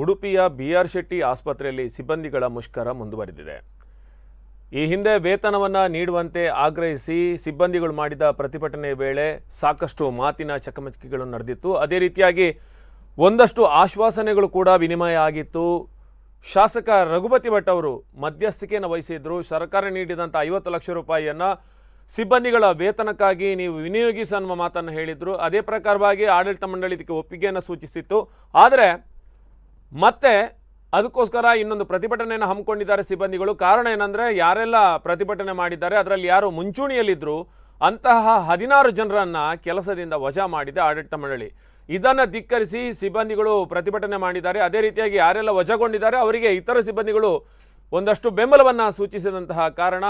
ಉಡುಪಿಯ ಬಿ.ಆರ್. ಶೆಟ್ಟಿ ಆಸ್ಪತ್ರೆಯಲ್ಲಿ ಸಿಬ್ಬಂದಿಗಳ ಮುಷ್ಕರ ಮುಂದುವರೆದಿದೆ. ಈ ಹಿಂದೆ ವೇತನವನ್ನು ನೀಡುವಂತೆ ಆಗ್ರಹಿಸಿ ಸಿಬ್ಬಂದಿಗಳು ಮಾಡಿದ ಪ್ರತಿಭಟನೆ ವೇಳೆ ಸಾಕಷ್ಟು ಮಾತಿನ ಚಕಮಕಿಗಳು ನಡೆದಿತ್ತು. ಅದೇ ರೀತಿಯಾಗಿ ಒಂದಷ್ಟು ಆಶ್ವಾಸನೆಗಳು ಕೂಡ ವಿನಿಮಯ ಆಗಿತ್ತು. ಶಾಸಕ ರಘುಪತಿ ಭಟ್ ಅವರು ಮಧ್ಯಸ್ಥಿಕೆಯನ್ನು ವಹಿಸಿದ್ರು. ಸರ್ಕಾರ ನೀಡಿದಂಥ 50 ಲಕ್ಷ ರೂಪಾಯಿಯನ್ನು ಸಿಬ್ಬಂದಿಗಳ ವೇತನಕ್ಕಾಗಿ ನೀವು ವಿನಿಯೋಗಿಸಿ ಅನ್ನುವ ಮಾತನ್ನು ಹೇಳಿದರು. ಅದೇ ಪ್ರಕಾರವಾಗಿ ಆಡಳಿತ ಮಂಡಳಿ ಇದಕ್ಕೆ ಒಪ್ಪಿಗೆಯನ್ನು ಸೂಚಿಸಿತ್ತು. ಆದರೆ ಮತ್ತೆ ಅದಕ್ಕೋಸ್ಕರ ಇನ್ನೊಂದು ಪ್ರತಿಭಟನೆಯನ್ನು ಹಮ್ಮಿಕೊಂಡಿದ್ದಾರೆ ಸಿಬ್ಬಂದಿಗಳು. ಕಾರಣ ಏನಂದರೆ, ಯಾರೆಲ್ಲ ಪ್ರತಿಭಟನೆ ಮಾಡಿದ್ದಾರೆ ಅದರಲ್ಲಿ ಯಾರು ಮುಂಚೂಣಿಯಲ್ಲಿದ್ದರು ಅಂತಹ 16 ಜನರನ್ನು ಕೆಲಸದಿಂದ ವಜಾ ಮಾಡಿದೆ ಆಡಳಿತ ಮಂಡಳಿ. ಇದನ್ನು ಧಿಕ್ಕರಿಸಿ ಸಿಬ್ಬಂದಿಗಳು ಪ್ರತಿಭಟನೆ ಮಾಡಿದ್ದಾರೆ. ಅದೇ ರೀತಿಯಾಗಿ ಯಾರೆಲ್ಲ ವಜಾಗೊಂಡಿದ್ದಾರೆ ಅವರಿಗೆ ಇತರ ಸಿಬ್ಬಂದಿಗಳು ಒಂದಷ್ಟು ಬೆಂಬಲವನ್ನು ಸೂಚಿಸಿದಂತಹ ಕಾರಣ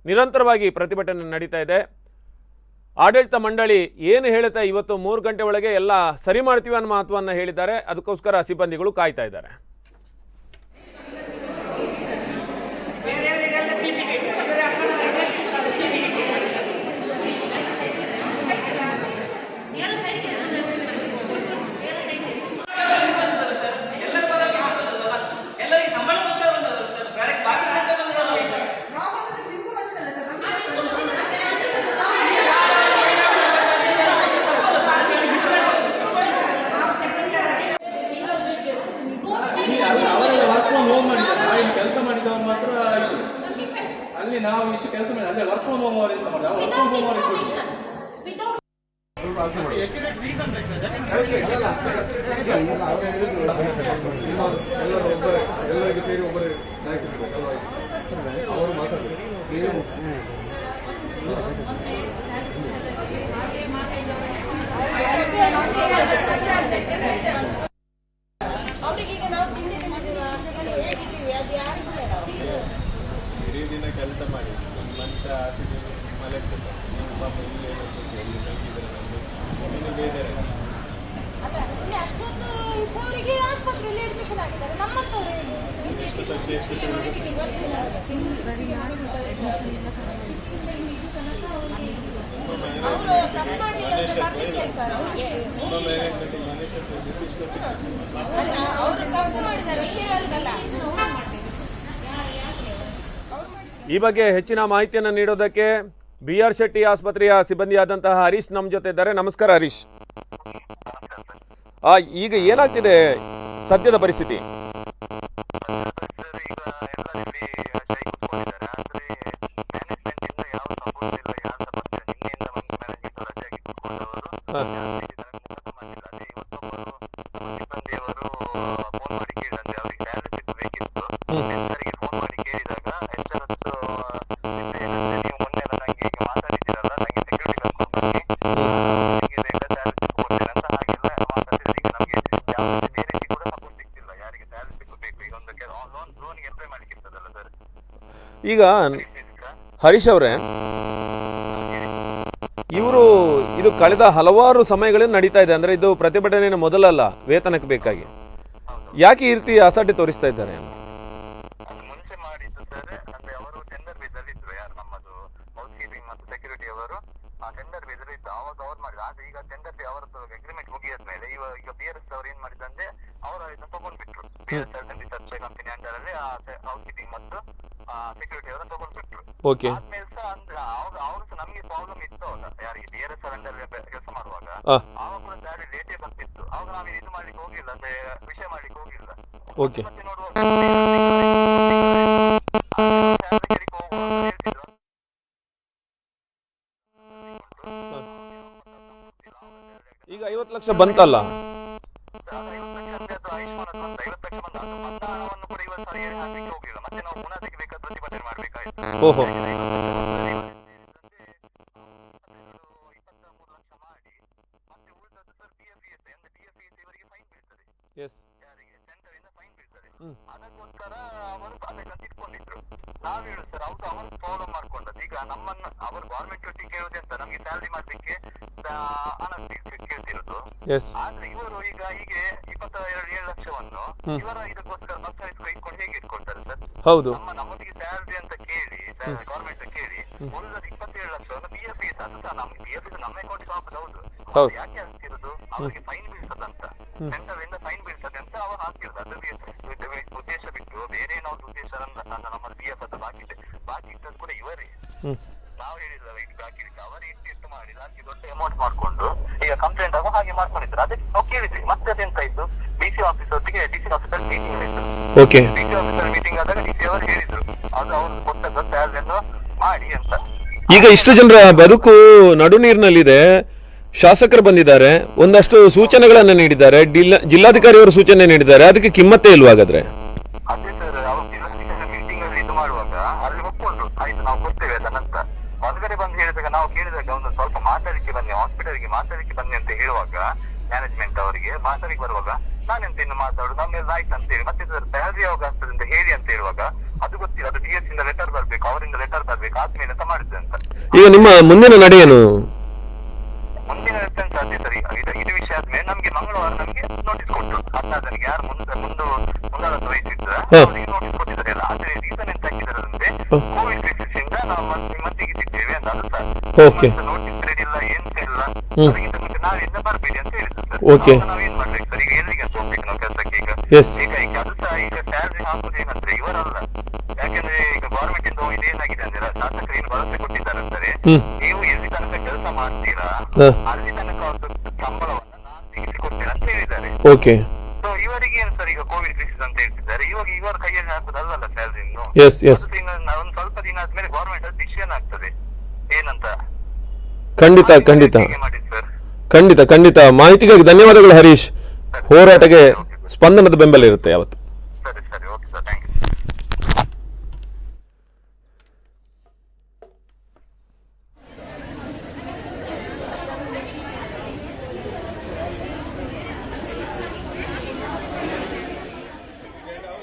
ನಿರಂತರವಾಗಿ ಪ್ರತಿಭಟನೆ ನಡೀತಾ ಇದೆ. ಆಡಳಿತ ಮಂಡಳಿ ಏನು ಹೇಳುತ್ತೆ, ಇವತ್ತು 3 ಗಂಟೆ ಒಳಗೆ ಎಲ್ಲ ಸರಿ ಮಾಡ್ತೀವಿ ಅನ್ನೋ ಮಹತ್ವವನ್ನು ಹೇಳಿದ್ದಾರೆ. ಅದಕ್ಕೋಸ್ಕರ ಸಿಬ್ಬಂದಿಗಳು ಕಾಯ್ತಾ ಇದ್ದಾರೆ. ಕೆಲಸ ಮಾಡಿದವರು ಮಾತ್ರ ಇದು ಅಲ್ಲಿ ನಾವು ಇಷ್ಟು ಕೆಲಸ ಮಾಡಿ ಅಲ್ಲೇ ವರ್ಕ್ ಫ್ರಮ್ ಹೋಮ್ ಅವರಿಂದ ಮಾಡಿ ವರ್ಕ್ ಫ್ರಮ್ ಹೋಮ್ ಅವರಿಗೆ ಎಲ್ಲರಿಗೂ ಸೇರಿ ಒಬ್ಬರೇ ಅವರು ಮಾತಾಡಬೇಕು. ಇಡೀ ದಿನ ಕೆಲಸ ಮಾಡಿ ಮಂಚ ಹಾಸಿಗೆ ಮಲಗ್ತದೆ. ಪಾಪ ಇಲ್ಲಿ ಎಲ್ಲಿ ತಂಗಿದ್ರೆ ನಮಗೆ ಬೇಜಾರ. ಈ ಬಗ್ಗೆ ಹೆಚ್ಚಿನ ಮಾಹಿತಿಯನ್ನು ನೀಡೋದಕ್ಕೆ ಬಿ.ಆರ್. ಶೆಟ್ಟಿ ಆಸ್ಪತ್ರೆಯ ಸಿಬ್ಬಂದಿಯಾದಂತಹ ಹರೀಶ್ ನಮ್ಮ ಜೊತೆ ಇದ್ದಾರೆ. ನಮಸ್ಕಾರ ಹರೀಶ್. ಈಗ ಏನಾಗ್ತಿದೆ ಸದ್ಯದ ಪರಿಸ್ಥಿತಿ? ಈಗ ಹರೀಶ್ ಅವರೇ, ಇದು ಕಳೆದ ಹಲವಾರು ಸಮಯಗಳಿಂದ ನಡೀತಾ ಇದೆ. ಅಂದ್ರೆ ಇದು ಪ್ರತಿಭಟನೆ ಮೊದಲಲ್ಲ ವೇತನಕ್ಕೆ ಬೇಕಾಗಿ. ಯಾಕೆ ಈ ರೀತಿ ಅಸಡ್ಡೆ ತೋರಿಸ್ತಾ ಇದ್ದಾರೆ? ಮುಂಚೆ ಮಾಡಿದ್ದು ಸರ್, ಅಂದ್ರೆ ಅವರು ಟೆಂಡರ್ ಬೇಸಲ್ಲಿ ಇದ್ರು. ಯಾರು ನಮ್ಮದು ಹೌಸ್ ಕೀಪಿಂಗ್ ಮತ್ತು ಸೆಕ್ಯೂರಿಟಿ ಅವರು ಟೆಂಡರ್ ಬೇಸಲ್ಲಿ ಇತ್ತು. ಅವಾಗ ಅವ್ರು ಮಾಡಿದ್ರು. ಆದ್ರೆ ಈಗ ಟೆಂಡರ್ ಅವರದ್ದು ಅಗ್ರಿಮೆಂಟ್ ಮುಗಿಯಾದ್ಮೇಲೆ ಈಗ ಬಿ.ಆರ್.ಎಸ್ ಅವರು ಏನ್ ಮಾಡಿದಂದ್ರೆ ಅವರು ಇದನ್ನು ತಗೊಂಡ್ಬಿಟ್ರು. ಬಿ.ಆರ್.ಎಸ್ ಕಂಪನಿ ಅಂಡರ್ ಅಲ್ಲಿ ಹೌಸ್ ಕೀಪಿಂಗ್ ಮತ್ತು ಸೆಕ್ಯೂರಿಟಿ ಅವರನ್ನು ತಗೊಂಡ್ಬಿಟ್ರು. ಆದ್ಮೇಲೆ ಸಹ ಅಂದ್ರೆ ಅವರು ಸಹ ನಮಗೆ ಪ್ರಾಬ್ಲಮ್ ಇತ್ತು. ಅವಾಗ ಯಾರಿಗೆ ಬಿ.ಆರ್.ಎಸ್ ಅಂಡರ್ ಕೆಲಸ ಮಾಡುವಾಗ ಆವಾಗ ಕೂಡ ಸ್ಯಾಲರಿ ಲೇಟೇ ಬರ್ತಿತ್ತು. ಅವಾಗ ನಾವು ಇದು ಮಾಡ್ಲಿಕ್ಕೆ ಹೋಗಿಲ್ಲ, ಅಂದ್ರೆ ವಿಷಯ ಮಾಡ್ಲಿಕ್ಕೆ ಹೋಗಿಲ್ಲ. ಮತ್ತೆ ನೋಡುವಾಗ ಈಗ 50 ಲಕ್ಷ ಬಂತಲ್ಲ, ಓಹೋ, ಅದಕ್ಕೋಸ್ಕರ ಅವರು ಅದಕ್ಕೆ ಇಟ್ಕೊಂಡಿದ್ರು. ನಾವ್ ಹೇಳುದು ಸರ್, ಅವ್ರು ಅವರು ಪ್ರಾಬ್ಲಮ್ ಮಾಡ್ಕೊಂಡದ್ದು. ಈಗ ನಮ್ಮನ್ನ ಅವರು ಗವರ್ಮೆಂಟ್ ಒಟ್ಟಿಗೆ ಕೇಳುದು ಅಂತ ನಮ್ಗೆ ಸ್ಯಾಲರಿ ಮಾಡ್ಲಿಕ್ಕೆ ಹಣ ಕೇಳ್ತಿರೋದು. ಆದ್ರೆ ಇವರು ಈಗ ಹೀಗೆ 27 ಲಕ್ಷವನ್ನು ಇವರ ಇದಕ್ಕೋಸ್ಕರ ಬಸ್ ಇಟ್ಕೊಂಡು ಹೇಗೆ ಇಟ್ಕೊಳ್ತಾರೆ ಸರ್? ಹೌದು, ನಮ್ಮೊಟ್ಟಿಗೆ ಸ್ಯಾಲರಿ ಅಂತ ಕೇಳಿ ಗವರ್ಮೆಂಟ್ ಕೇಳಿ ಉಳಿದ 27 ಲಕ್ಷವನ್ನು BFE ಅದು ಸಹ ನಮ್ಗೆ BFE ನಮ್ಮ ಅಕೌಂಟ್ ಹಾಕುದು. ಹೌದು, ಯಾಕೆ ಹಾಕ್ತಿರೋದು? ಅವರಿಗೆ ಫೈನ್ ಬೀಳ್ತದಂತ, ಸೆಂಟರ್ ಇಂದ ಫೈನ್ ಬೀಳ್ತದೆ ಅಂತ ಅವ್ರು ಹಾಕಿರೋದು. ಅದು ನಮ್ಮ PF ಅಂತ ಬಾಕಿ ಇಟ್ಟದ್ದು ಕೂಡ ಇವರೇ. ಹ್ಮ್. ನಾವು ಹೇಳಿಲ್ಲ ಇದು ಬಾಕಿ ಇಟ್ಟು ಅವರೇ ಇಟ್ಟು ಮಾಡಿ ಅದಕ್ಕೆ ದೊಡ್ಡ ಅಮೌಂಟ್ ಮಾಡ್ಕೊಂಡು ಈಗ ಕಂಪ್ಲೇಂಟ್ ಆಗೋ ಹಾಗೆ ಮಾಡ್ಕೊಂಡಿದ್ರು. ಅದಕ್ಕೆ ನಾವು ಕೇಳಿದ್ವಿ. ಮತ್ತೆ ಅದೆಂತ ಆಯ್ತು, DC ಆಫೀಸರ್ ಮೀಟಿಂಗ್ ಆಯ್ತು. ಓಕೆ. DC ಆಫೀಸರ್ ಮೀಟಿಂಗ್ ಆದಾಗ DC ಅವರು ಹೇಳಿದ್ರು ಅದು ಅವ್ರು ಕೊಟ್ಟ ಸ್ಯಾಲರಿಯನ್ನು ಮಾಡಿ ಅಂತ. ಈಗ ಇಷ್ಟು ಜನರ ಬದುಕು ನಡು ನೀರಿನಲ್ಲಿದೆ. ಶಾಸಕರು ಬಂದಿದ್ದಾರೆ, ಒಂದಷ್ಟು ಸೂಚನೆಗಳನ್ನು ನೀಡಿದ್ದಾರೆ, ಜಿಲ್ಲಾಧಿಕಾರಿಯವರು ಸೂಚನೆ ನೀಡಿದ್ದಾರೆ. ಅದಕ್ಕೆ ಕಿಮ್ಮತ್ತೇ ಇಲ್ವಾ ಹಾಗಾದ್ರೆ? ಅದೇ ಸರ್, ಅವ್ರು ಮೀಟಿಂಗ್ ಅಲ್ಲಿ ಇದು ಮಾಡುವಾಗ ಅಲ್ಲಿ ಒಪ್ಕೊಂಡ್ರು, ಆಯ್ತು ನಾವು ಕೊಡ್ತೇವೆ ಅದನ್ನಂತ. ಹೊರಗಡೆ ಬಂದು ಹೇಳಿದಾಗ ನಾವು ಕೇಳಿದಾಗ ಒಂದು ಸ್ವಲ್ಪ ಮಾತಾಡಿಕೆ ಬನ್ನಿ, ಹಾಸ್ಪಿಟಲ್ಗೆ ಮಾತಾಡಿಕೆ ಬನ್ನಿ ಅಂತ ಹೇಳುವಾಗ ಮ್ಯಾನೇಜ್ಮೆಂಟ್ ಅವರಿಗೆ ಮಾತಾಡಿಗೆ ಬರುವಾಗ ನಾನೆಂತ ಇನ್ನು ಮಾತಾಡುದು ನಮ್ಮೆಲ್ಲ ಆಯ್ತು ಅಂತ ಹೇಳಿ ಮತ್ತೆ ಸ್ಯಾಲರಿ ಯಾವಾಗ ಆಗ್ತದೆ ಅಂತ ಹೇಳಿ ಅಂತ ಹೇಳುವಾಗ ಅದು ಗೊತ್ತಿಲ್ಲ. ಅದು DS ಇಂದ ಲೆಟರ್ ಬರ್ಬೇಕು, ಅವರಿಂದ ಲೆಟರ್ ಬರ್ಬೇಕು, ಆದ್ಮೇಲೆ ಅಂತ ಮಾಡಿದ್ದೆ ಅಂತ. ಈಗ ನಿಮ್ಮ ಮುಂದಿನ ನಡೆ ಏನು? ಮುಂದಿನ ರೆಫರೆನ್ಸ್ ಅದೇ ಸರ್. ಇದು ವಿಷಯ ಆದ್ಮೇಲೆ ನಮ್ಗೆ ಮಂಗಳವಾರ ನಮ್ಗೆ ನೋಟಿಸ್ ಕೊಟ್ಟರು. 16 ಯಾರು ಮುಂದಾಳತ್ವ ವಹಿಸಿದ್ರೆ ಅವರಿಗೆ ನೋಟಿಸ್ ಕೊಟ್ಟಿದ್ದಾರೆ ಎಲ್ಲ. ಆದ್ರೆ ರೀಸನ್ ಎಂತ ಹಾಕಿದ್ದಾರೆ ಅಂದ್ರೆ ಕೋವಿಡ್ ಕ್ರೈಸಿಸ್ ಇಂದ ನಾವು ಮತ್ತಿಗಿದ್ದೇವೆ ಅಂತ. ಅದು ಸರ್ ನೋಟಿಸ್ ರೆಡಿ ಇಲ್ಲ, ಏನ್ ಇಲ್ಲ, ಅದಕ್ಕಿಂತ ಮುಂಚೆ ನಾವಿಂದ ಬರ್ಬೇಡಿ ಅಂತ ಹೇಳಿದ್ರು ಸರ್. ನಾವೇನ್ ಮಾಡ್ಬೇಕು ಸರ್, ಈಗ ಎಲ್ಲಿಗೆ ಅಂತ ಹೋಗ್ಬೇಕು ನಾವು ಕೆಲಸಕ್ಕೆ? ಈಗ ಅದು ಸಹ ಈಗ ಸ್ಯಾಲರಿ ಹಾಕುದು ಏನಂದ್ರೆ ಇವರಲ್ಲ. ಯಾಕಂದ್ರೆ ಈಗ ಗವರ್ಮೆಂಟ್ ಇಂದ ಇದೇನಾಗಿದೆ ಅಂದ್ರೆ ಶಾಸಕರು ಏನು ಭರವಸೆ ಕೊಟ್ಟಿದ್ದಾರೆ ಅಂತಾರೆ, ನೀವು ಎಲ್ಲಿ ತನಕ ಕೆಲಸ ಮಾಡ್ತೀರಾ ಅಲ್ಲಿ ತನಕ ಒಂದು ಸಂಬಳವನ್ನ ನಾನು ತೆಗೆಸಿಕೊಡ್ತೇನೆ ಅಂತ ಹೇಳಿದ್ದಾರೆ. ಓಕೆ. ಸೊ ಇವರಿಗೆ ಏನ್ ಸರ್ ಈಗ ಕೋವಿಡ್ ಕ್ರೈಸಿಸ್ ಅಂತ ಹೇಳ್ತಿದ್ದಾರೆ. ಇವಾಗ ಇವರ ಕೈಯಲ್ಲಿ ಹಾಕುದಲ್ಲ ಸ್ಯಾಲರಿ ಇನ್ನು. ಒಂದು ಸ್ವಲ್ಪ ದಿನ ಆದ್ಮೇಲೆ ಗವರ್ಮೆಂಟ್ ಡಿಸಿಷನ್ ಆಗ್ತದೆ ಏನಂತ. ಖಂಡಿತ ಖಂಡಿತ ಮಾಡಿ ಸರ್. ಖಂಡಿತ ಖಂಡಿತ. ಮಾಹಿತಿಗಾಗಿ ಧನ್ಯವಾದಗಳು ಹರೀಶ್. ಹೋರಾಟಕ್ಕೆ ಸ್ಪಂದನದ ಬೆಂಬಲ ಇರುತ್ತೆ ಯಾವತ್ತು. ಸರಿ ಸರಿ, ಓಕೆ ಸರ್, ಥ್ಯಾಂಕ್ ಯು.